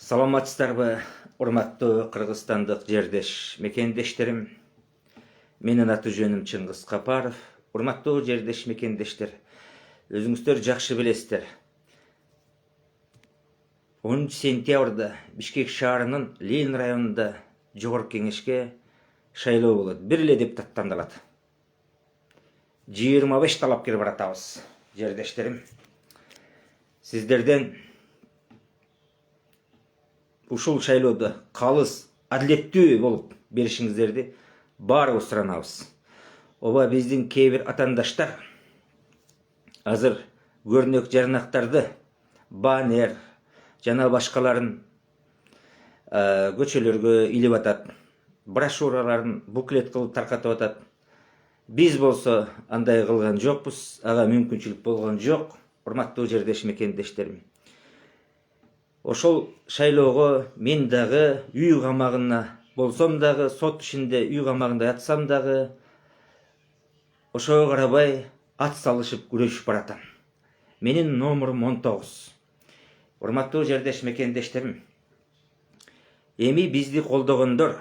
Саламатсыздарбы, урматтуу кыргызстандык жердеш мекендештерим. Менин аты жөнүм Чыңгыз Капаров. Урматтуу жердеш мекендештер, өзүңүздөр жакшы билесиздер. 10 сентябрда Бишкек шаарынын Ленин районунда жогорку кеңешке шайлоо болот. Бир эле депутат тандалат. 25 талапкер баратабыз, жердештерим. Сиздерден ушул шайлоодо калыс, адилеттүү болуп беришиңиздерди баарыбыз суранабыз. Оба биздин кээ бир атаандаштар азыр көрнөк жарнактарды, баннер жана башкаларын көчөлөргө илип атат, брошюраларын буклет кылып таркатып атат. Биз болсо андай кылган жокпуз, ага мүмкүнчүлүк болгон жок. Урматтуу жердеш мекендештерим. Ошол шайлоого мен дагы үй камагына болсом дагы, сот ишинде үй камагында ятсам дагы, ошого карабай ат салышып күрөшүп баратам. Менин номурум 19. Урматтуу жердеш мекендештерим, эми бизди колдогондор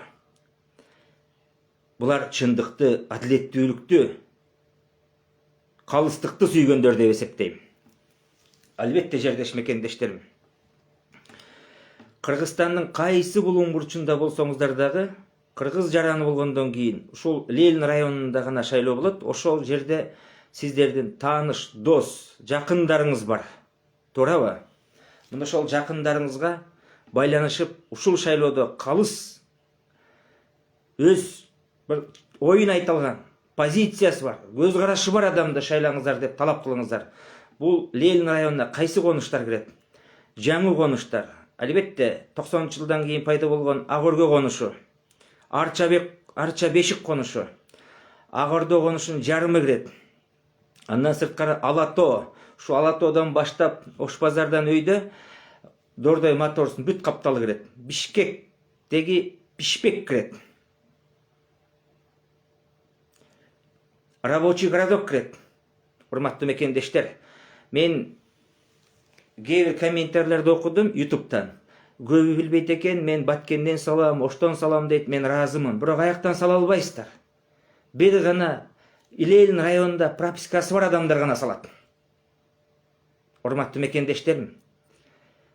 булар чындыкты, адилеттүүлүктү, калыстыкты сүйгөндөр деп эсептейм. Албетте жердеш мекендештерим, Кыргызстандын кайсы булуң бурчунда болсоңуздар дагы, кыргыз жараны болгондон кийин ушул Ленин районунда гана шайлоо болот. Ошол жерде сиздердин тааныш, дос, жакындарыңыз бар. Туурабы? Мына ошол жакындарыңызга байланышып, ушул шайлоодо калыс өз бир оюн айта алган, позициясы бар, көз карашы бар адамды шайлаңыздар деп талап кылыңыздар. Бул Ленин районуна кайсы конуштар кирет? Жаңы конуштар. Албетте 90-жылдан кийин пайда болгон Агөргө конушу, Арча Бешик конушу, Агордо конушунун жарымы кирет. Андан сырткары Алато, ушу Алатоодон баштап Ош базардан өйдө Дордой моторсунун бүт капталы кирет. Бишкектеги Бишпек кирет. Рабочий городок кирет. Урматтуу мекендештер, мен кээ бир комментарийлерди окудум YouTube'тан. Көбү билбейт экен, мен Баткенден салам, Оштон салам дейт, мен ыраазымын. Бирок аяктан сала албайсыздар. Бир гана Ленин районунда пропискасы бар адамдар гана салат. Урматтуу мекендештерим,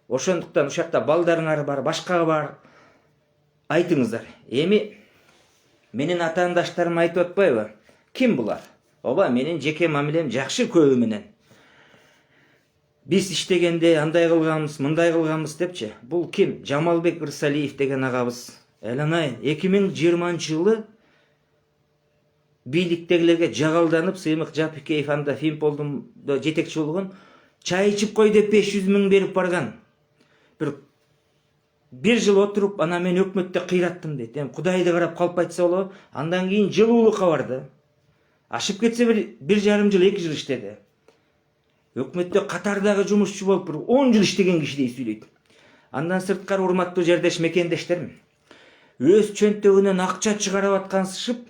ошондуктан ушакта балдарыңар бар, башка бар, айтыңыздар. Эми менин атаандаштарым айтып атпайбы? Ким булар? Оба менин жеке мамилем жакшы көбү менен. Биз иштегенде андай кылганбыз, мындай кылганбыз депчи. Бул ким? Жамалбек Ырсалиев деген агабыз. Эланайын 2020-жылы бийликтегилерге жагалданып, Сыймык Жапикеев анда Финполдо жетекчи болгон, чай ичип кой деп 500 000 берип барган. Бир жыл отуруп, ана мен өкмөттө кыйраттым дейт. Эми Кудайды карап калп айтса болобу. Андан кийин жылуулукка барды. Ашып кетсе 1,5 жыл, 2 жыл иштеди. Өкмөттө катардагы жумушчу болуп 10 жыл иштеген кишидей сүйлөйт. Андан сырткары урматтуу жердеш мекендештерим, өз чөнтөгүнөн акча чыгарып аткансышып,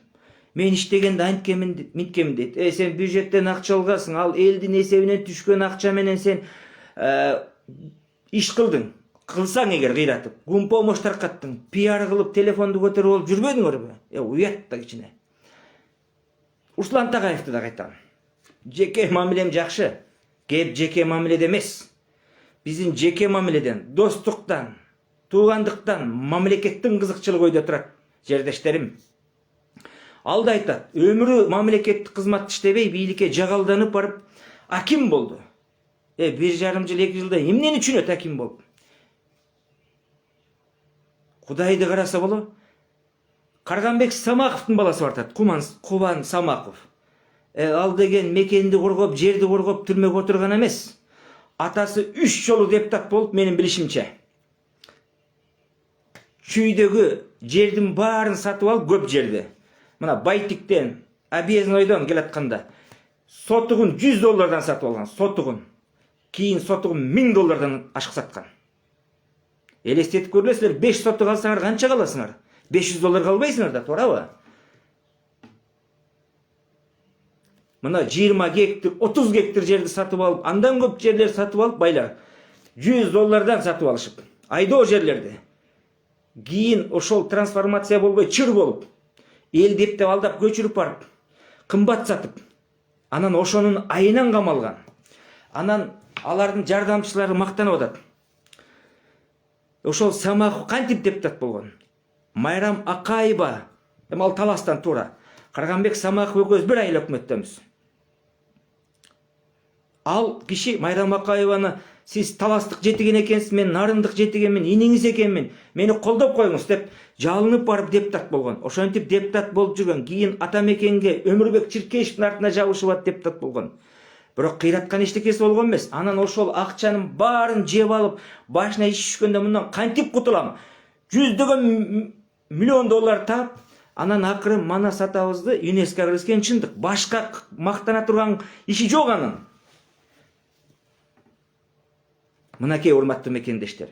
мен иштегенде анткемин минткемин дейт. Сен бюджеттен акча алгансың, ал элдин эсебинен түшкөн акча менен сен иш кылдың. Кылсаң эгер кыйратып, гумпомош таркаттың, пиар кылып, телефонду көтөрүп алып жүрбөдүңөрбү? Уят да кичине. Руслан Тагайевди да айтам. Жеке мамилем жакшы. Кеп жеке мамиледе эмес. Биздин жеке мамиледен, достуктан, туугандыктан, мамлекеттин кызыкчылыгы өйдө турат, жердештерим. Ал да айтат, өмүрү мамлекеттик кызматты иштебей, бийликке жагалданып барып, аким болду. 1,5 жыл, 2 жылда эмнени түшүнөт аким болуп? Кудайды караса боло. Карганбек Самаковдун баласы бар тат, Кубан Самаков. Ал деген мекенди коргоп, жерди коргоп, түрмөгө отурган эмес. Атасы 3 жолу депутат болуп, менин билишимче. Чүйдөгү жердин баарын сатып алып, көп жерди. Мына Байтиктен, Объезднойдон келатканда сотугун $100 сатып алган, сотугун. Кийин сотугун $1000 ашык саткан. Элестетип көрүлөсүздөр, 5 сотук алсаңар канча каласыңар? $500 калбайсыңар да, туурабы? Мына 20 гектар, 30 гектар жерди сатып алып, андан көп жерлер сатып алып, байлар $100 сатып алышып. айдоо жерлерде. Кийин ошол трансформация болбой чыр болуп, эл дептеп алдап көчүрүп барып, кымбат сатып, анан ошонун айынан камалган. Анан алардын жардамчылары мактанып атат. Ошол Самахов кантип депутат болгон? Майрам Акаева, ал таластан туура. Карганбек Самахов экөөбүз бир айыл өкмөттөбүз. Ал киши Майрам Акаеваны сиз таластык жетиген экенсиз, мен нарындык жетигенмин, иниңиз экенмин, мени колдоп коюңуз деп жалынып барып депутат болгон. Ошентип депутат болуп жүргөн. Кийин Атамекенге Өмүрбек Чиркеевдин артына жабышып атып депутат болгон. Бирок кыйраткан эчтекеси болгон эмес. Анан ошол акчанын баарын жеп алып, башына иш түшкөндө мындан кантип кутулам? $100 миллион таап, анан акыры мана сатабызды ЮНЕСКО киргизген чындык. Башка мактана турган иши жок анын. Мынакей урматтуу мекендештер.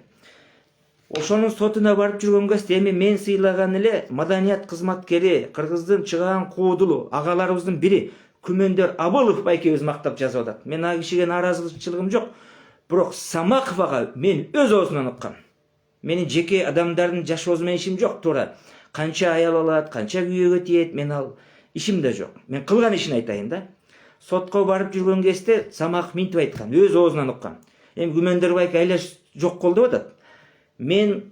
Ошонун сотуна барып жүргөнгө эми мен сыйлаган эле маданият кызматкери, Кыргыздын чыган куудулу агаларыбыздын бири Күмөндөр Абылов байкебиз мактап жазып атат. Мен ал кишиге нааразычылыгым жок. Бирок Самаховага мен өз оозунан уккам. Менин жеке адамдардын жашоосу менен ишим жок, туура. Канча аял алат, канча күйөөгө тиет, мен ал ишим да жок. Мен кылган ишин айтайын да. Сотко барып жүргөн кезде Самахов минтип айткан, өз оозунан уккам. Эми Күмөндөр байке айлаш жок кол деп атат. Мен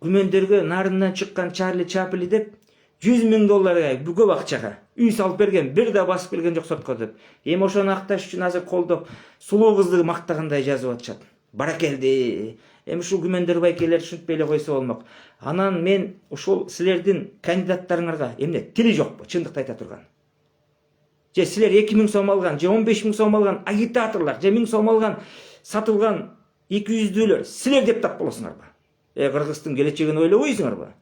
Күмөндөргө нарындан чыккан Чарли Чапли деп $100 000 көп акчага үй салып берген, бир да басып келген жок сотко деп. Эми ошону акташ үчүн азыр колдоп, сулуу кызды мактагандай жазып атышат. Баракелди. Эми ушул Күмөндөр байкелер түшүнтпөй эле койсо болмок. Анан мен ушул силердин кандидаттарыңарга эмне тили жокпу, чындыкты айта турган. Же силер 2000 сом алган, же 15 000 сом алган агитаторлар, же 1000 сом алган сатылган 200-дүүлөр силер депутат болосуңарбы? Кыргыздын келечегин ойлобойсуңарбы?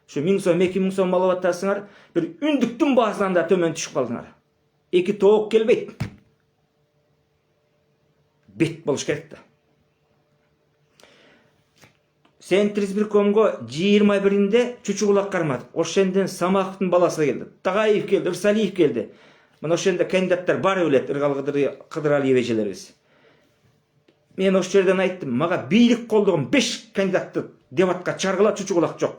Şu 1000 сом, 2000 сом алып атасыңар, bir үндүктүн баасынан да төмөн түшүп калдыңар. Эки тоок келбейт. Бет болуш керек да. Центризбиркомго 21-inde Чучугулак кармады. Ошондон Самаховдун баласы келди. Тагаев келди, Ырсалиев келди. Мына ошондо кандидаттар бары билет, Ыргал Кыдыралиев эжелерибиз. Мен ошол жерден айттым, мага бийлик колдогон 5 кандидатты дебатка чаргыла, Чучугулак жок.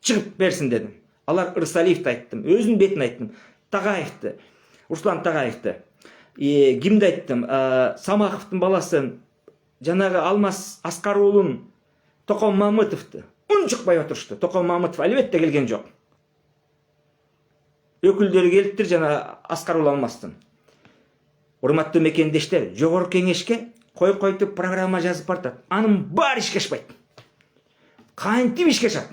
Чыгып берсин дедим. Алар Ырсалиевди айттым, өзүнүн бетин айттым. Тагаевди, Руслан Тагаевди. Кимди айттым? Самаховдун баласын, жанагы Алмаз Аскар уулун Током Мамытовду. Унчукпай отурушту. Током Мамытов албетте келген жок. Өкүлдөрү келиптир жана Аскар уулу Алмаздын. Урматтуу мекендештер, жогорку кеңешке койтуп программа жазып бартат. Анын баары ишке ашпайт. Кантип ишке ашат?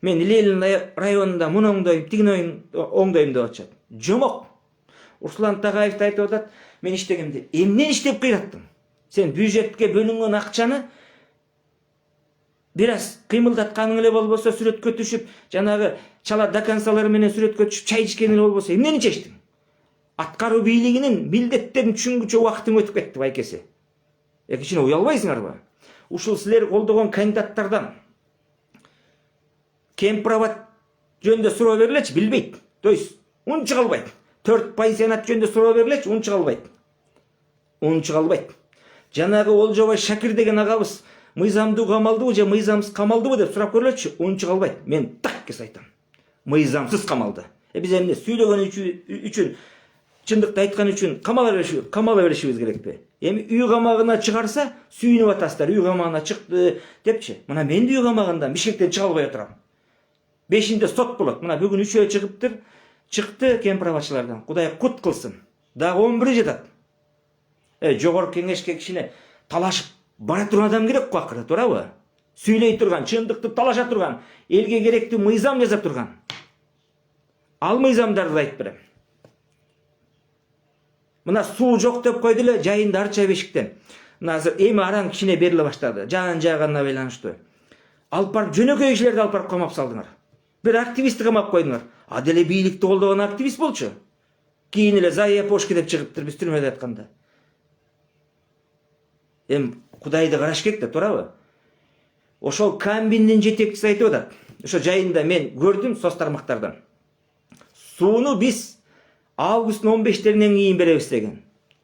Мен Ленин районунда муну оңдойм, тигин оңдойм деп атышат. Жомок. Руслан Тагаев айтып атат, мен иштегенде эмнен иштеп кыйраттым? Сен бюджетке бөлүнгөн акчаны бир аз кыймылдатканың эле болбосо, сүрөткө түшүп, жанагы чала доконсалары менен сүрөткө түшүп чай ичкен эле болбосо, эмнени чечтиң? Аткаруу бийлигинин милдеттерин түшүнгүчө убактың өтүп кетти байкеси. Кичине уялбайсыңарбы? Ушул силер колдогон кандидаттардан кемпироват жөнүндө суроо берилечи, билбейт. То есть унчук албайт. 4 пансионат жөнүндө суроо берилечи, унчук албайт. Унчук албайт. Жанагы Олжобай Шакир деген агабыз мыйзамдуу камалдыбы же мыйзамсыз камалдыбы деп сурап көрөлөчү, унчук албайт. Мен так кес айтам. Мыйзамсыз камалды. Биз эмне сүйлөгөн үчүн, чындыкты айткан үчүн камала беришибиз керекпи? Эми үй камагына чыгарса, сүйүнүп атасыздар. Үй камагына чыкты депчи. Мына мен үй камагында Бишкектен чыга албай отурам. 5-inde сот болот. Мына бүгүн 3-өө чыгыптыр. Чыкты кемпироватчылардан. Кудай кут кылсын. Дагы 11 жатат. Жогорку кеңешке кичине талашып бара турган адам керек го акыры, туурабы? Сүйлөй турган, чындыкты талаша турган, элге керектүү мыйзам жасап турган. Ал мыйзамдарды айтып берем. Мына суу жок деп койду эле жайында Арча бешиктен. Мына азыр эми араң кичине бериле баштады. Жаан жаагана байланыштуу. Алып барып жөнөкөй кишилерди алып барып камап салдыңар. Бир активистти камап койдуңар. А деле бийликти колдогон активист болчу. Кийин эле Зая Пошки деп чыгыптыр биз түрмөдө атканда. Эми Кудайды караш керек да, туурабы? Ошол комбиндин жетекчиси айтып атат. Ошо жайында мен көрдүм соц тармактардан. Сууну биз августтун 15-теринен кийин беребиз деген.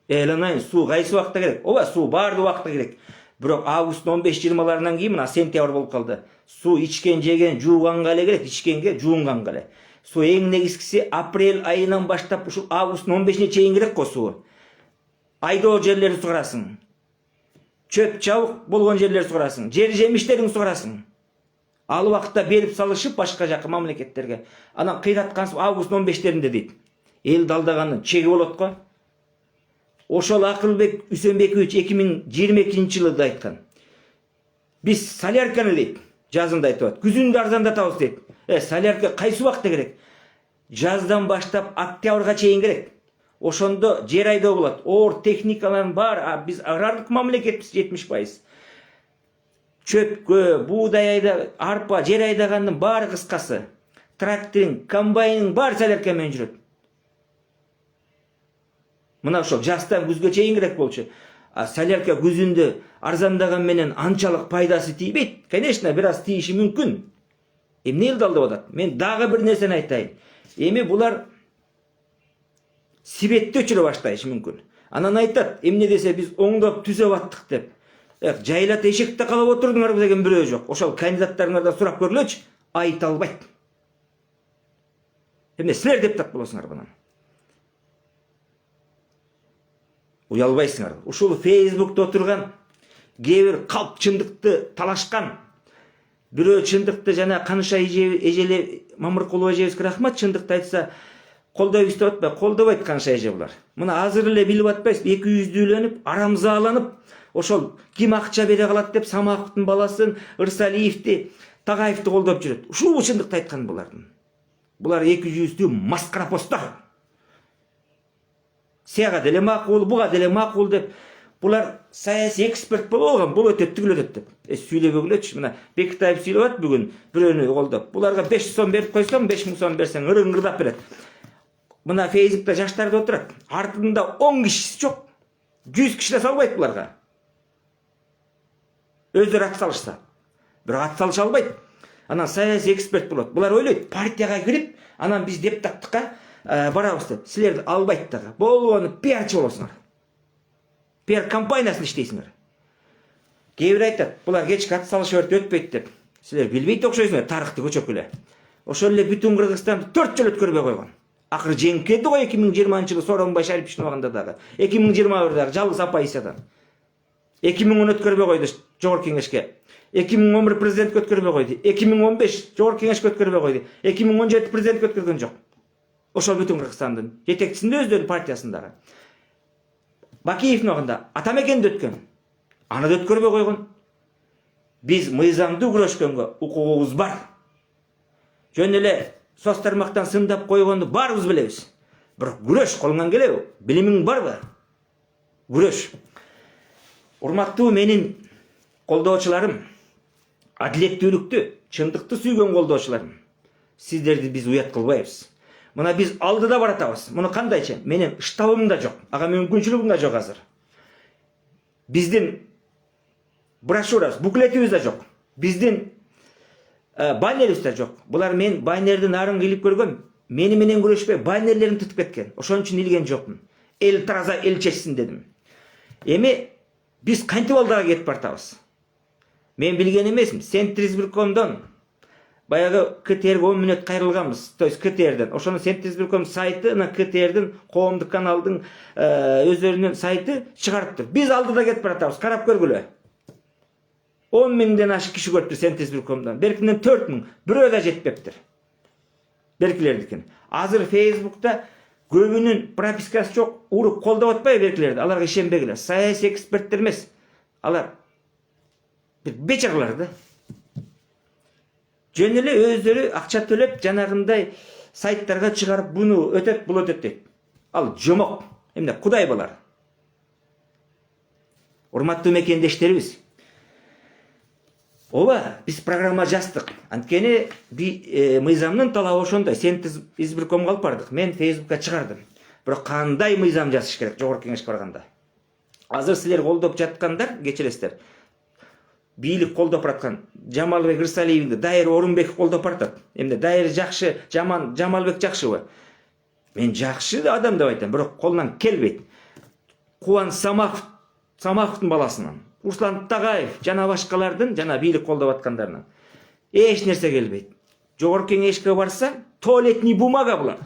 Эланайын, суу кайсы убакта керек? Ооба, суу баардык убакта керек. Бирок августтун 15-20 кийин мына сентябрь болуп калды. Суу ичкен, жеген, жууганга эле келет, ичкенге, жуунганга эле. Суу эң негизгиси апрель айынан баштап ушул августтун 15-ине чейин керек го суу. Айдоо жерлерди сугарасың. Чөп чабык болгон жерлерди сугарасың. Жер жемиштерин сугарасың. Ал убакытта берип салышып башка жакка мамлекеттерге. Анан кыйраткан августтун 15-теринде дейт. Эл далдаганын чеги болот го. Ошол Акылбек Үсөнбекович 2022-жылы айткан. Биз солярканы дейт, жазында айтып атат. Күзүндө арзандатабыз дейт. Солярка кайсы убакта керек? Жаздан баштап октябрга чейин керек. Ошондо жер айдоо болот. Оор техникалар бар. Биз агрардык мамлекетпиз 70%. Чөпкө, буудай айда, арпа, жер айдагандын баары кыскасы. Трактордун, комбайнын баары солярка менен жүрөт. Мына ошол жастан күзгө чейин керек болчу. Солярка күзүндө арзандаган менен анчалык пайдасы тийбейт. Конечно, бир аз тийиши мүмкүн. Эмне алдап атат? Мен дагы бир нерсени айтайын. Эми булар себетти өчүрө баштайышы мүмкүн. Анан айтат, эмне десе биз оңдоп түзөп аттык деп. Жайлата эшекте калып отурдуңарбы деген бирөө жок. Ошол кандидаттарыңардан сурап көрүлөчү, айта албайт. Эмне силер депутат болосуңар мына. Уялбайсыңар. Ушул Facebook'та отурган кээ калп чындыкты талашкан. Бирөө чындыкты жана Каныша эжеле Мамыркулова эжебизге рахмат, чындыкты айтса колдойбуз деп атпайбы? Колдобойт Каныша эже булар. Мына азыр эле билип атпайсызбы? 200-дүүлөнүп, арамзааланып, ошол ким акча бере калат деп Самаковдун баласын, Ырсалиевди, Тагаевди колдоп жүрөт. Ушул чындыкты айткан булардын. Булар 200-дүү маскара посттор. Сага деле макул, буга деле макул деп булар саясий эксперт болуп алган, бул өтөт, тигил өтөт деп. Сүйлөбөгүлөчү. Мына Бектаев сүйлөп атат бүгүн бирөөнү колдоп. Буларга 500 сом берип койсоң, 5000 сом берсең, ырыңырдап берет. Мына Facebook'та жаштар да отурат. Артында 10 кишиси жок. 100 киши да салбайт буларга. Өздөрү ат салышса. Бирок ат салыша албайт. Анан саясий эксперт болот. Булар ойлойт, партияга кирип, анан биз депутаттыкка барабыз деп. Силерди албайт дагы. Болгону пиарчы болосуңар. Пиар компаниясында иштейсиңер. Кээ бир айтат, булар кечки ат салышы өтпөйт деп. Силер билбейт окшойсуңар тарыхты көчөп эле. Ошол эле бүтүн Кыргызстанды 4 жыл өткөрбөй койгон. Акыры жеңип келди го 2020-жылы Сооронбай Шариповичтин убагында дагы. 2021 жалгыз оппозициядан. 2010 өткөрбөй койду Жогорку Кеңешке. 2011 президент өткөрбөй койду. 2015 Жогорку Кеңешке өткөрбөй койду. 2017 президент өткөргөн жок. Ошол бүтүн Кыргызстандын жетекчисинде өздөрүнүн партиясындагы. Бакиевдин убагында Атамекенде өткөн. Аны да өткөрбөй койгон. Биз мыйзамдуу күрөшкөнгө укугубуз бар. Жөн эле соц тармактан сындап койгонду баарыбыз билебиз. Бирок күрөш колуңан келеби? Билимиң барбы? Күрөш. Урматтуу менин колдоочуларым, адилеттүүлүктү, чындыкты сүйгөн колдоочуларым. Сиздерди биз уят кылбайбыз. Мына биз алдыда баратабыз. Муну кандайча? Менин штабым да жок. Ага мүмкүнчүлүгүм да жок азыр. Биздин брошюрабыз, буклетибиз да жок. Биздин баннерибиз да жок. Булар мен баннердин арын кыйлып көргөм. Мени менен күрөшпөй баннерлерин тутуп кеткен. Ошон үчүн илген жокмун. Эл тараза эл чечсин дедим. Эми биз кантип алдыга кетип баратабыз? Мен билген эмесмин. Центризбиркомдон баягы КТРге 10 мүнөт кайрылганбыз. То есть КТРден. Ошону Центризбирком сайты, КТРдин коомдук каналдын өздөрүнүн сайты чыгарыптыр. Биз алдыда кетип баратабыз. Карап көргүлө. 10 миңден ашык киши көрүптүр Центризбиркомдон. Беркинен 4 миң. Бирөө да жетпептир. Беркилердикин. Азыр Facebook'та көбүнүн пропискасы жок, уруп колдоп атпайбы беркилерди. Аларга ишенбегиле. Саясий эксперттер эмес. Алар бир бечаралар да. Жөн эле өздөрү акча төлөп жанагындай сайттарга чыгарып буну өтөт, бул өтөт дейт. Ал жомок. Эмне Кудай болар. Урматтуу мекендештерибиз. Ооба, биз программа жаздык. Анткени мыйзамдын талабы ошондой. Центризбиркомго алып бардык. Мен Facebook'ка чыгардым. Бирок кандай мыйзам жазыш керек Жогорку Кеңешке барганда? Азыр силер колдоп жаткандар, кечиресиздер. Бийлик колдоп аткан Жамалбек Ырсалиевди Дайыр Орунбек колдоп атат. Эмне Дайыр жакшы, жаман, Жамалбек жакшыбы? Мен жакшы адам деп айтам, бирок колунан келбейт. Кубан Самаковдун баласынан Руслан Тағаев жана башкалардын, жана бийлик колдоп аткандарынан эч нерсе келбейт. Жогорку кеңешке барса, туалетный бумага булар.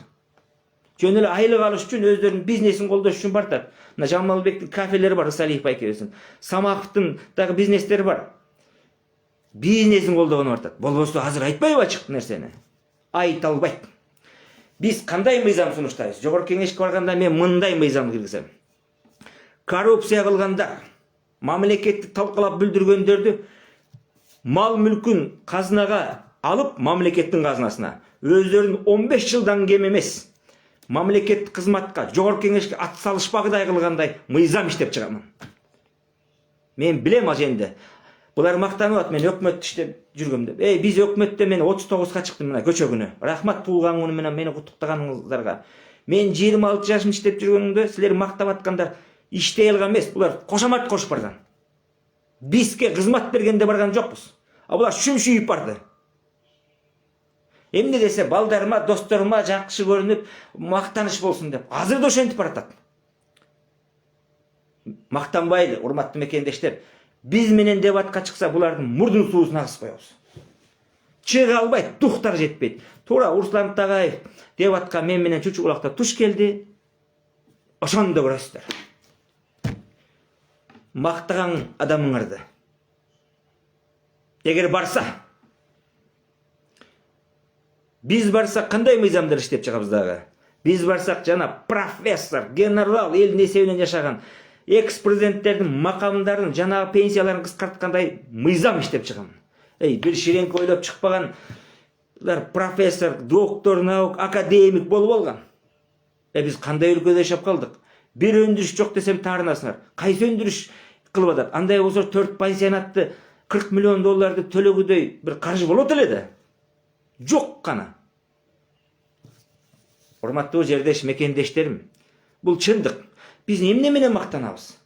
Жөн эле айлык алыш үчүн өздөрүнүн бизнесин колдош үчүн бартат. Мына Жамалбектин кафелери бар, Рысалиев байкебиздин. Самаковдун дагы бизнестери бар. Бизнесин колдогону бартат. Болбосо азыр айтпайбы ачык нерсени? Айта албайт. Биз кандай мыйзам сунуштайбыз? Жогорку кеңешке барганда мен мындай мыйзам киргизем. Коррупция кылгандар, мамлекетти талкалап бүлдүргөндөрдү мал мүлкүн казынага алып, мамлекеттин казынасына өздөрүнүн 15 жылдан кем эмес мамлекеттик кызматка, жогорку кеңешке ат салышпагыдай кылгандай мыйзам иштеп чыгамын. Мен билем ал жерде. Булар мактанып атат, мен өкмөттө иштеп жүргөм деп. Биз өкмөттө мен 39га чыктым мына көчө күнү. Рахмат туулган күнү менен мени куттуктаганыңыздарга. Мен 26 жашым иштеп жүргөнүмдө силер мактап аткандар иштей алган эмес, булар кошомат кошуп барган. Бизге кызмат бергенде барган жокпуз. А булар шүмшүйүп барды. Эмне десе балдарыма, досторума жакшы көрүнүп, мактаныш болсун деп. Азыр да ошентип баратат. Мактанбайлы, урматтуу мекендештер. Биз менен дебатка чыкса, булардын мурдун суусун агызып коебуз. Чыга албайт, тухтар жетпейт. Туура Руслан Тағаев дебатка мен менен чучу кулакта туш келди. Ошондо көрөсүздөр. Мактаган адамыңарды. Эгер барса, биз барсак кандай мыйзамдар иштеп чыгабыз дагы? Биз барсак жана профессор, генерал, элдин эсебинен жашаган экс-президенттердин макамдарын, жана пенсияларын кыскарткандай мыйзам иштеп чыгам. Бир ширеңки ойлоп чыкпаган профессор, доктор наук, академик болуп алган. Биз кандай өлкөдө жашап калдык? Бир өндүрүш жок десем таарынасыңар. Кайсы өндүрүш кылып атат? Андай болсо 4 пансионатты 40 миллион долларды төлөгүдөй бир каржы болот эле да. Жок кана. Урматтуу жердеш мекендештерим, бул чындык. Биз эмне менен мактанабыз?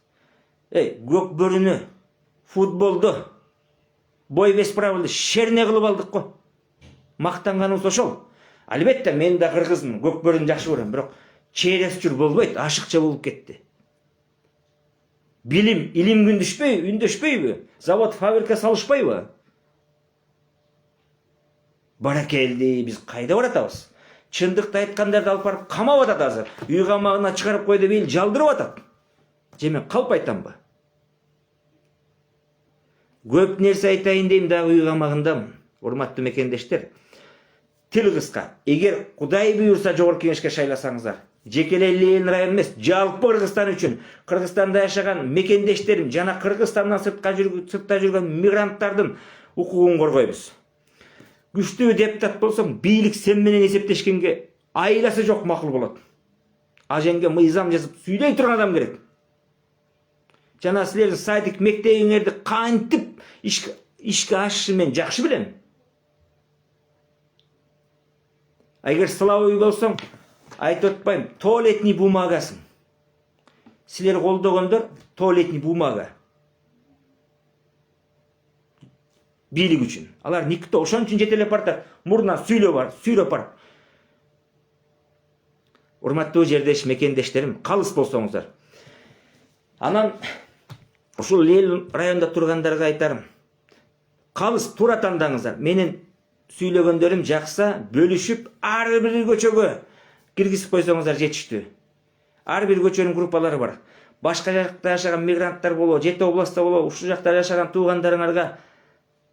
Көк бөрүнү, футболду, бой бес правилды шерне кылып алдык го. Мактанганыбыз ошол. Албетте мен да кыргызмын, көк бөрүнү жакшы көрөм, бирок через чур болбойт, ашыкча болуп кетти. Билим, илим үндөшпөйбү? Завод, фабрика салышпайбы? Баракелди, биз кайда баратабыз? Чындыкты айткандарды алып барып камап атат азыр. Үй камагына чыгарып койду деп эл жалдырып атат. Же мен калп айтамбы? Көп нерсе айтайын дейм дагы үй камагындамын. Урматтуу мекендештер, тил кыска. Эгер Кудай буйрса жогорку кеңешке шайласаңыздар, жекелей Ленин район эмес, жалпы Кыргызстан үчүн, Кыргызстанда жашаган мекендештерим жана Кыргызстандан сыртта жүргөн мигранттардын укугун коргойбуз. Күчтүү депутат болсоң, бийлик сен менен эсептешкенге айласы жок макул болот. Аженге мыйзам жазып сүйлөй турган адам керек. Жана силердин садик мектебиңерди кантип ишке ашышын мен жакшы билем. Эгер сылабый болсоң, айтып атпайм, туалетный бумагасың. Силер колдогондор туалетный бумага. Бийлик үчүн. Алар никто ошон үчүн жетелеп бартат. Мурдунан сүйлөп бар. Урматтуу жердеш мекендештерим, калыс болсоңуздар. Анан ушул Ленин районунда тургандарга айтарым. Калыс туура тандаңыздар. Менин сүйлөгөндөрүм жакса, бөлүшүп ар бир көчөгө киргизип койсоңуздар жетиштүү. Ар бир көчөнүн группалары бар. Башка жакта жашаган мигранттар болобу, Жети областта болобу, ушул жакта жашаган туугандарыңарга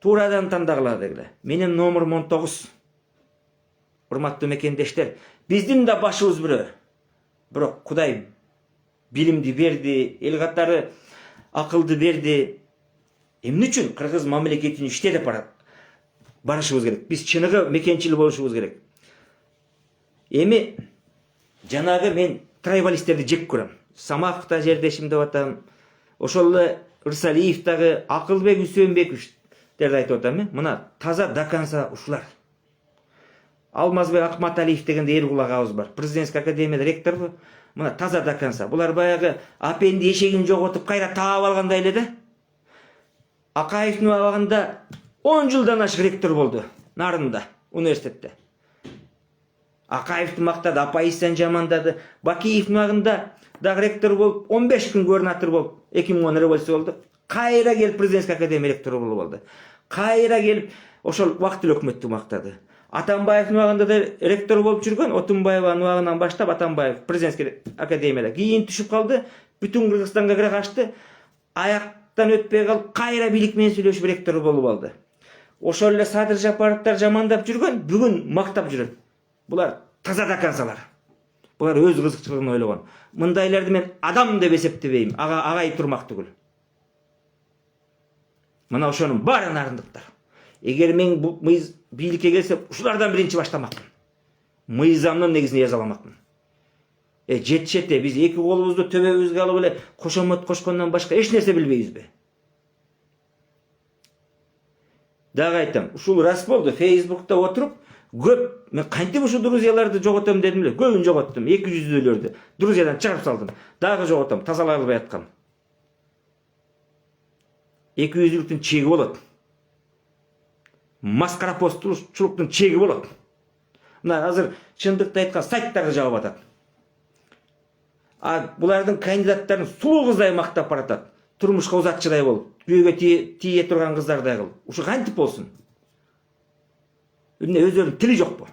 туурадан тандагыла дегиле. Менин номерим 19. Урматтуу мекендештер, биздин да башыбыз бирөө. Бирок Кудай билимди берди, эл катары акылды берди. Эмне үчүн кыргыз мамлекетин иштелеп барышыбыз керек. Биз чыныгы мекенчил болушубуз керек. Эми жанагы мен трайбалисттерди жек көрөм. Самаков да жердешим деп атам. Ошол эле Рысалиев дагы, Акылбек Үсөнбековдерди айтып атам. Мына таза до конца ушулар. Алмазбек Акматалиев деген эл кулак абыз бар. Президентский академияда ректорбу. Мына таза до конца. Булар баягы апенди эшегин жоготуп кайра таап алгандай эле да. Акаевдин абагында 10 жылдан ашык ректор болду Нарында, университетте. Акаевдин мактады, оппозицияны жамандады. Бакиевдин абагында дагы ректор болуп, 15 күн губернатор болуп, 2010 революция болду. Кайра келип президенттик академия ректору болуп алды. Кайра келип ошол убактылуу өкмөттү мактады. Атамбаевдин убагында да ректор болуп жүргөн, Отунбаеванын убагынан баштап Атамбаев президенттик академияда кийин түшүп калды, бүтүн Кыргызстанга кире качты. Аяктан өтпөй калып, кайра бийлик менен сүйлөшүп ректор болуп алды. Ошол эле Садыр Жапаровдор жамандап жүргөн, бүгүн мактап жүрөт. Булар таза доказалар. Булар өз кызыкчылыгын ойлогон. Мындайларды мен адам деп эсептебейм, агай турмак түгүл. Мына ошонун баарын арындыктар. Эгер мен бийликке келсем, ушулардан биринчи баштамакмын. Мыйзамдын негизинде жазаламакмын. Жетишет, биз эки колубузду төбөбүзгө алып эле кошомот кошкондон башка эч нерсе билбейбизби? Дагы айтам, ушул рас болду. Facebook'ta отуруп, көп мен кантип ушул друзьяларды жоготом дедим эле. Көбүн жоготтум, 200'лөрдү. Друзьядан чыгарып салдым. Дагы жоготом, тазалай албай аткам. 200'лүктүн чеги болот. Маскара посттуулуктун чеги болот. Мына азыр чындыкты айткан сайттарды жаап атат. Булардын кандидаттарын сулуу кыздай мактап баратат. Турмушка узатчыдай болуп, күйөөгө тие турган кыздардай кылып. Ушу кантип болсун? Өздөрүнүн тили жокпу?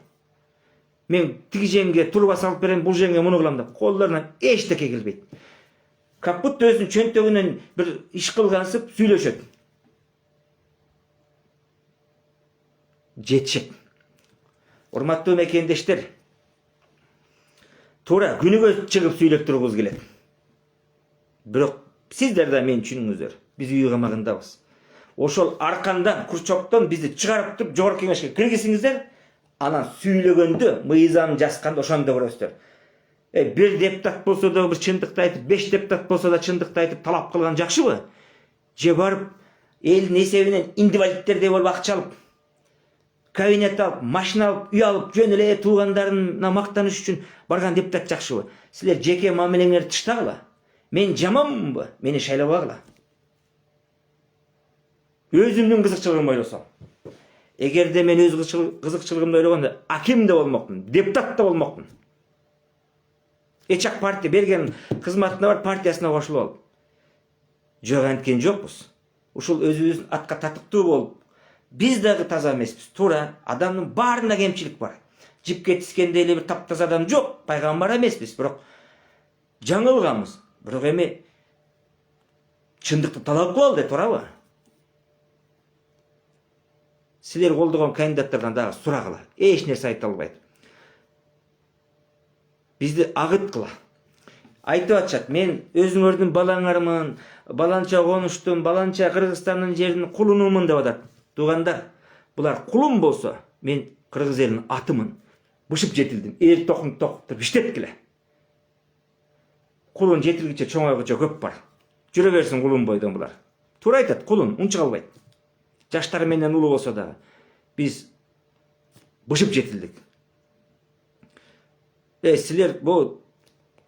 Мен тиги жеңге турба салып берем, бул жеңге муну кылам деп, колдорунан эчтеке келбейт. Капут өзүнүн чөнтөгүнөн бир иш кылгансып сүйлөшөт. Жетишет. Урматтуу мекендештер, туура күнүгө чыгып сүйлөп тургубуз келет. Бирок сиздер да мен түшүнүңүздөр. Биз үй камагындабыз. Ошол аркандан, курчоктон бизди чыгарып туруп жогорку кеңешке киргизиңиздер, анан сүйлөгөндө, мыйзам жазганда ошондо көрөсүздөр. Bir депутат болсо да bir чындыкты айтып, 5 депутат болсо да чындыкты айтып талап кылган жакшыбы? Же барып элдин эсебинен инвалидтердей болуп акча алып, кабинет алып, машина алып, үй алып, жөн эле туугандарына мактаныш үчүн барган депутат жакшыбы? Силер жеке мамилеңерди тыштагыла. Мен жаманмынбы? Мени шайлабагыла. Өзүмдүн кызыкчылыгымды ойлосом. Эгерде мен өз кызыкчылыгымды ойлогондо аким да болмокмун, депутат да болмокмун. Эчак партия берген кызматына бар, партиясына кошулуп алып. Жок, анткен жокпуз. Ушул өзүбүздүн атка татыктуу болуп, биз дагы таза эмеспиз. Туура, адамдын баарында кемчилик бар. Жипке тискенде эле бир таптаза адам жок, пайгамбар эмеспиз, бирок жаңылганбыз. Бирок эми чындыкты талап кылалы, туурабы? Силер колдогон кандидаттардан дагы сурагыла. Эч нерсе айта албайт. Бизди агыткыла. Айтып атышат, мен өзүңөрдүн балаңармын, баланча конуштум, баланча Кыргызстандын жеринин кулунумун деп атат. Туугандар, булар кулум болсо, мен Кыргыз элинин атымын. Бышып жетилдим. Эл токун токтуп иштеткиле. Кулун жетилгиче чоңойгуча көп бар. Жүрө берсин кулун бойдон булар. Туура айтат, кулун унча калбайт. Жаштары менен улуу болсо да биз бышып жетилдик. Силер бул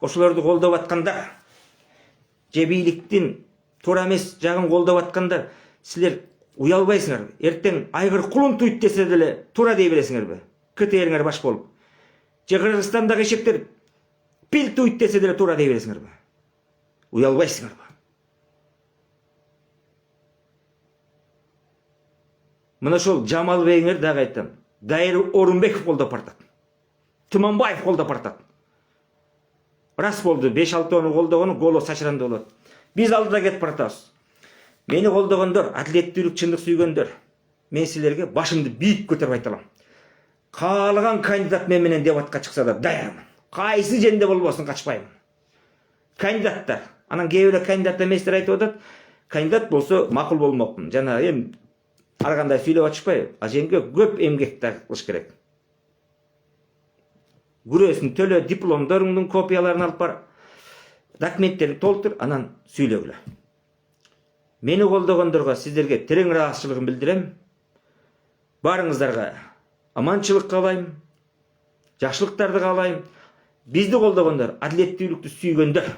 ошолорду колдоп аткандар, же бийликтин туура эмес жагын колдоп аткандар, силер уялбайсыңарбы? Эртең айгыр кулун туйт десе деле туура дей бересиңерби? КТРиңер баш болуп. Же Кыргызстандагы эшектер пил туйт десе деле туура дей бересиңерби? Уялбайсыңарбы? Мына ошол Жамалбегиңер дагы айтам. Дайыр Орунбеков колдоп бартат. Туманбаев колдоп бартат. Рас болду, 5-6 колдогону голо сачыранды болот. Биз алдыда кетип баратабыз. Мени колдогондор, адилеттүүлүк, чындык сүйгөндөр, мен силерге башымды бийик көтөрүп айталам. Каалаган кандидат мен менен дебатка чыкса да даярмын. Кайсы жерде болбосун качпайм. Кандидаттар, анан кээ бир кандидат эместер айтып атат, кандидат болсо макул болмокмун. Жана эми ар кандай сүйлөп атышпайбы? Ажеңге көп эмгек кылыш керек. Күрөсүн төлө, дипломдорыңдун копияларын алып бар, документтерди толтур, анан сүйлөгүлө. Мени колдогондорго сиздерге терең ыраазычылыгымды билдирем. Баарыңыздарга аманчылык каалайм, жакшылыктарды каалайм. Бизди колдогондор, адилеттүүлүктү сүйгөндөр,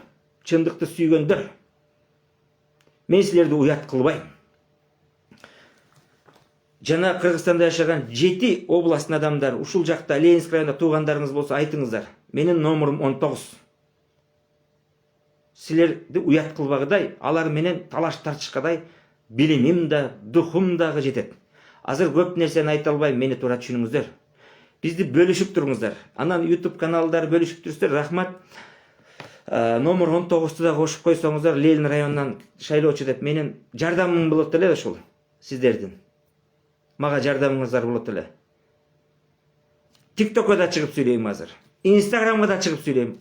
чындыкты сүйгөндөр. Мен силерди уят кылбайм. Жана Кыргызстанда жашаган 7 областтын адамдар, ушул жакта Ленинск районунда туугандарыңыз болсо айтыңыздар. Менин номерум 19. силерди уят кылбагыдай, алар менен талаш тартышкадай билимим да, духум дагы жетет. Азыр көп нерсени айта албайм, мени туура түшүнүңүздөр. Бизди бөлүшүп туруңуздар. Анан YouTube каналдары бөлүшүп турсуздар, рахмат. Номер 19-ту да кошуп койсоңуздар, Ленин районунан шайлоочу деп менин жардамым болот эле ошол сиздердин. Мага жардамыңыздар болот эле. TikTok'ка да чыгып сүйлөйм азыр. Instagram'га да чыгып сүйлөйм.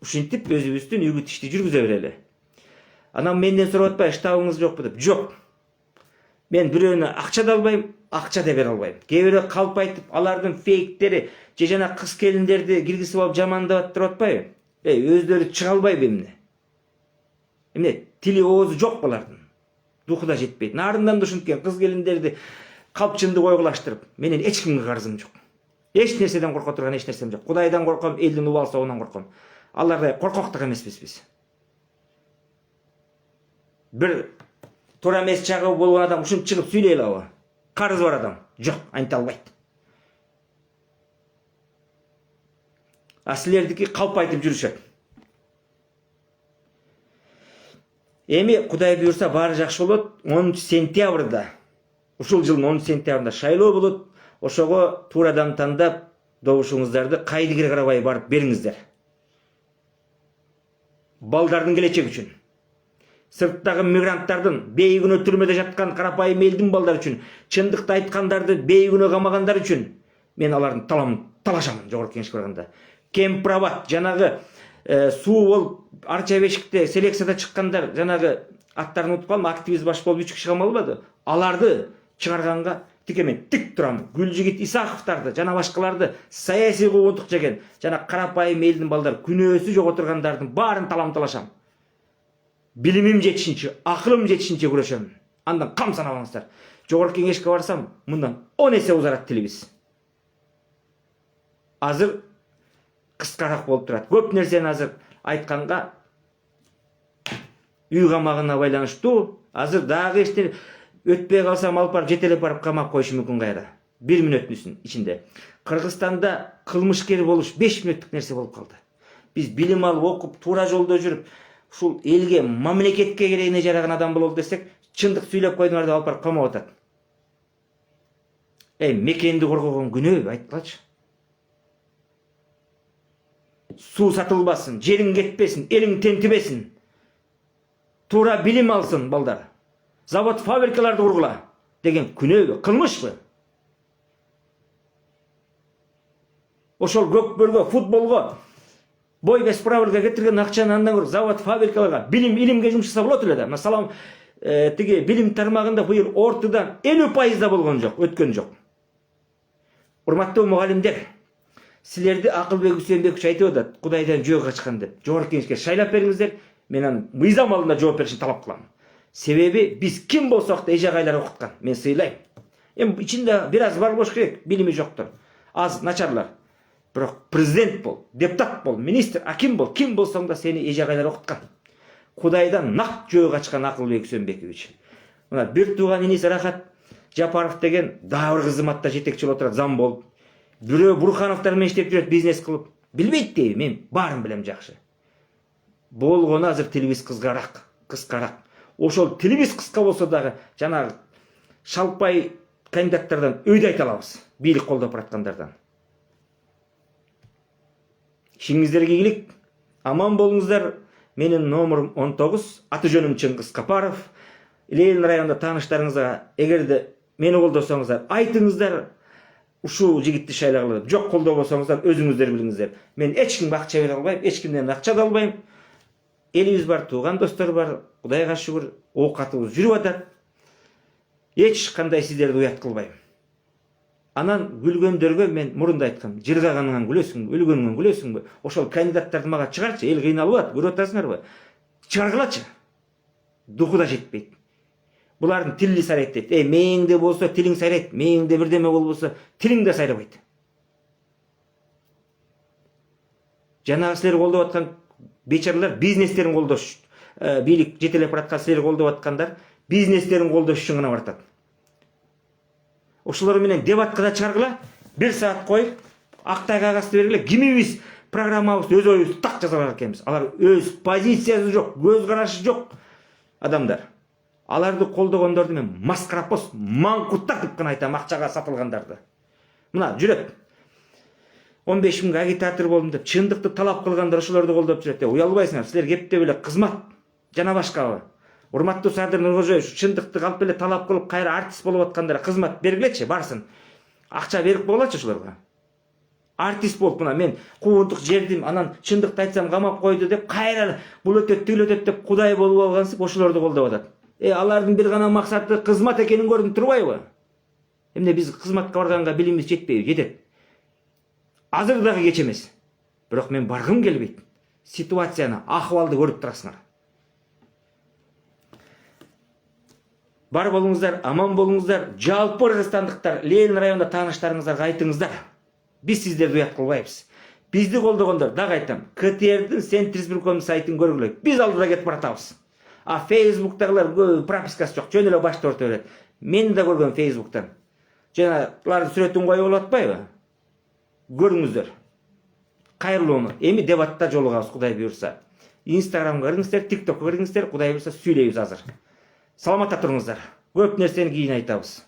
Ушинтип өзүбүздүн үйгү ишти жүргүзө берели. Анан менден сурап атпай, штабыңыз жокпу деп. Жок. Мен бирөөнө акча да албайм, акча да бере албайм. Кээ бирөө калп айтып, алардын фейктери же жана кыз келиндерди киргизип алып жамандап туруп атпайбы? Өздөрү чыга албайбы эмне? Эмне тили оозу жок булардын. Духу да жетпейт. Нарындан да ушинткен кыз келиндерди калпчынды койгулаштырып, менен эч кимге карызым жок. Эч нерседен корко турган эч нерсем жок. Кудайдан корком, элдин убал соогунан корком. Алардай коркоктук эмеспиз биз. Бир туура эмес чагы болгон адам ушинтип чыгып сүйлөй алабы? Карызы бар адам жок, айта албайт. Силердики калп айтып жүрүшөт. Эми Кудай буйрса баары жакшы болот. 10 сентябрда, ушул жылдын 10 сентябрында шайлоо болот. Ошого туурадан тандап добушуңуздарды кайдыгер карабай барып бериңиздер. Балдардын келечеги үчүн. Сырттагы мигранттардын бейгүнөө түрмөдө жаткан карапайым элдин балдары үчүн, чындыкты айткандарды бейгүнөө камагандар үчүн мен алардын талашамын жогорку кеңешке барганда. Кемпирабад жанагы суу болуп Арча Бешикте селекцияда чыккандар, жанагы аттарын утуп калдым, активист баш болуп 3 киши камалбады. Аларды чыгарганга тике мен тик турам. Гүлжигит Исаховдарды жана башкаларды саясий куугунтук жеген жана карапайым элдин балдары күнөөсү жок отургандардын баарын талам-талашам. Билимим жетишинче, акылым жетишинче күрөшөм. Андан кам санабаңыздар. Жогорку кеңешке барсам, мындан 10 эсе узарат тилибиз. Азыр кыскараак болуп турат. Көп нерсени азыр айтканга үй камагына байланыштуу. Азыр дагы эчтене өтпөй калсам алып барып жетелеп барып камап коюшу мүмкүн кайра. 1 мүнөттүн ичинде. Кыргызстанда кылмышкер болуш 5 мүнөттүк нерсе болуп калды. Биз билим алып, окуп, туура жолдо жүрүп, ушул элге, мамлекетке керегине жараган адам бололу десек, чындык сүйлөп койдуңар деп алып барып камап атат. Мекенди коргогон күнөөбү, айткылачы. Суу сатылбасын, жериң кетпесин, элиң тентибесин. Туура билим алсын балдар. Завод, фабрикаларды кургула деген күнөөбү, кылмышпы? Ошол көкбөргө, футболго, бой бесправилге кетирген акчаны андан көрүп завод, фабрикаларга, билим, илимге жумшаса болот эле да. Масалан, тиги билим тармагында быйыл ортодан 50% болгон жок, өткөн жок. Урматтуу мугалимдер, силерди Акылбек Үсөнбекович айтып атат, Кудайдан жөө качкан деп. Жогорку кеңешке шайлап бериңиздер, мен анын мыйзам алдында жооп беришин талап кылам. Себеби биз ким болсок да эжагайлар окуткан. Мен сыйлайм. Ичинде бир аз бар болуш керек, билими жоктор. Аз начарлар. Бирок президент бол, депутат бол, министр, аким бол, ким болсоң да сени эжагайлар окуткан. Кудайдан нак жөө качкан Акылбек Үсөнбекович. Мына бир тууган иниси Рахат Жапаров деген дагы бир кызматта жетекчи болуп турат, зам болуп. Бирөө Бурхановтар менен иштеп жүрөт, бизнес кылып. Билбейт дейби, мен баарын билем жакшы. Болгону азыр тилибиз кыскараак. Ошол тилибиз кыска болсо дагы жанагы шалпай кандидаттардан өйдө айта алабыз, бийлик колдоп бараткандардан. Ишиңиздерге ийгилик, аман болуңуздар. Менин номерим 19, аты жөнүм Чыңгыз Капаров. Ленин районунда тааныштарыңызга эгерде мени колдосоңуздар, айтыңыздар. Ушул жигитти шайлагыла деп. Жок колдобосоңуздар, өзүңүздөр билиңиздер. Мен эч кимге акча бере албайм, эч кимден акча да албайм. Элибиз бар, тууган достор бар, Кудайга шүгүр, оокатыбыз жүрүп атат. Эч кандай сиздерди уят кылбайм. Анан күлгөндөргө мен мурунда айткам, жыргаганыңан күлөсүңбү, өлгөнүңөн күлөсүңбү? Ошол кандидаттарды мага чыгарчы, эл кыйналып атат, көрүп атасыңарбы? Чыгаргылачы. Духу да жетпейт. Булардын тили сайрайт. Мээңде болсо тилиң сайрайт, мээңде бирдеме болбосо тилиң да сайрабайт. Жанагы силер колдоп аткан бечаралар бизнестерин колдош, бийлик жетелеп бараткан силер колдоп аткандар бизнестерин колдош үчүн гана баратат. Ошолор менен дебатка да чыгаргыла, 1 саат коюп, актай кагазды бергиле, кимибиз программабызды өз ойыбызды так жаза алар экенбиз. Алар өз позициясы жок, көз карашы жок адамдар. Аларды колдогондорду мен маскарапос, маңкуттак деп гана айтам, акчага сатылгандарды. Мына жүрөт. 15 миңге агитатор болдум деп чындыкты талап кылгандар ошолорду колдоп жүрөт. Уялбайсыңар, силер кепте беле кызмат жана башкабы. Урматтуу Садыр Нуркожоевич, чындыкты алып эле талап кылып кайра артист болуп аткандар кызмат бергилечи, барсын. Акча берип койгулачы ошолорго. Артист болуп мына мен куундук жердим, анан чындыкты айтсам камап койду деп кайра бул өтөт, тил өтөт деп кудай болуп алгансып ошолорду колдоп атат. Алардын бир гана максаты кызмат экенин көрүнүп турбайбы? Эмне биз кызматка барганга билимибиз жетпейби? Жетет. Азыр дагы кеч эмес. Бирок мен баргым келбейт. Ситуацияны, акыбалды көрүп турасыңар. Бар болуңуздар, аман болуңуздар. Жалпы кыргызстандыктар, Ленин районунда тааныштарыңыздарга айтыңыздар. Биз сиздерди уят кылбайбыз. Бизди колдогондор, дагы айтам, КТРдин Центризбирком сайтын көргүлө. Биз алдыда кетип баратабыз. А Facebook'тагылар пропискасы жок, жөн эле башты орто берет. Мен да көргөм Facebook'тан. Жаналардын сүрөтүн коюп болуп атпайбы? Көрүңүздөр. Кайрылууну эми дебатта жолугабыз, Кудай буйрса. Instagramга кириңиздер, TikTokка кириңиздер, Кудай буйрса сүйлөйбүз азыр. Саламатта туруңуздар. Көп нерсени кийин айтабыз.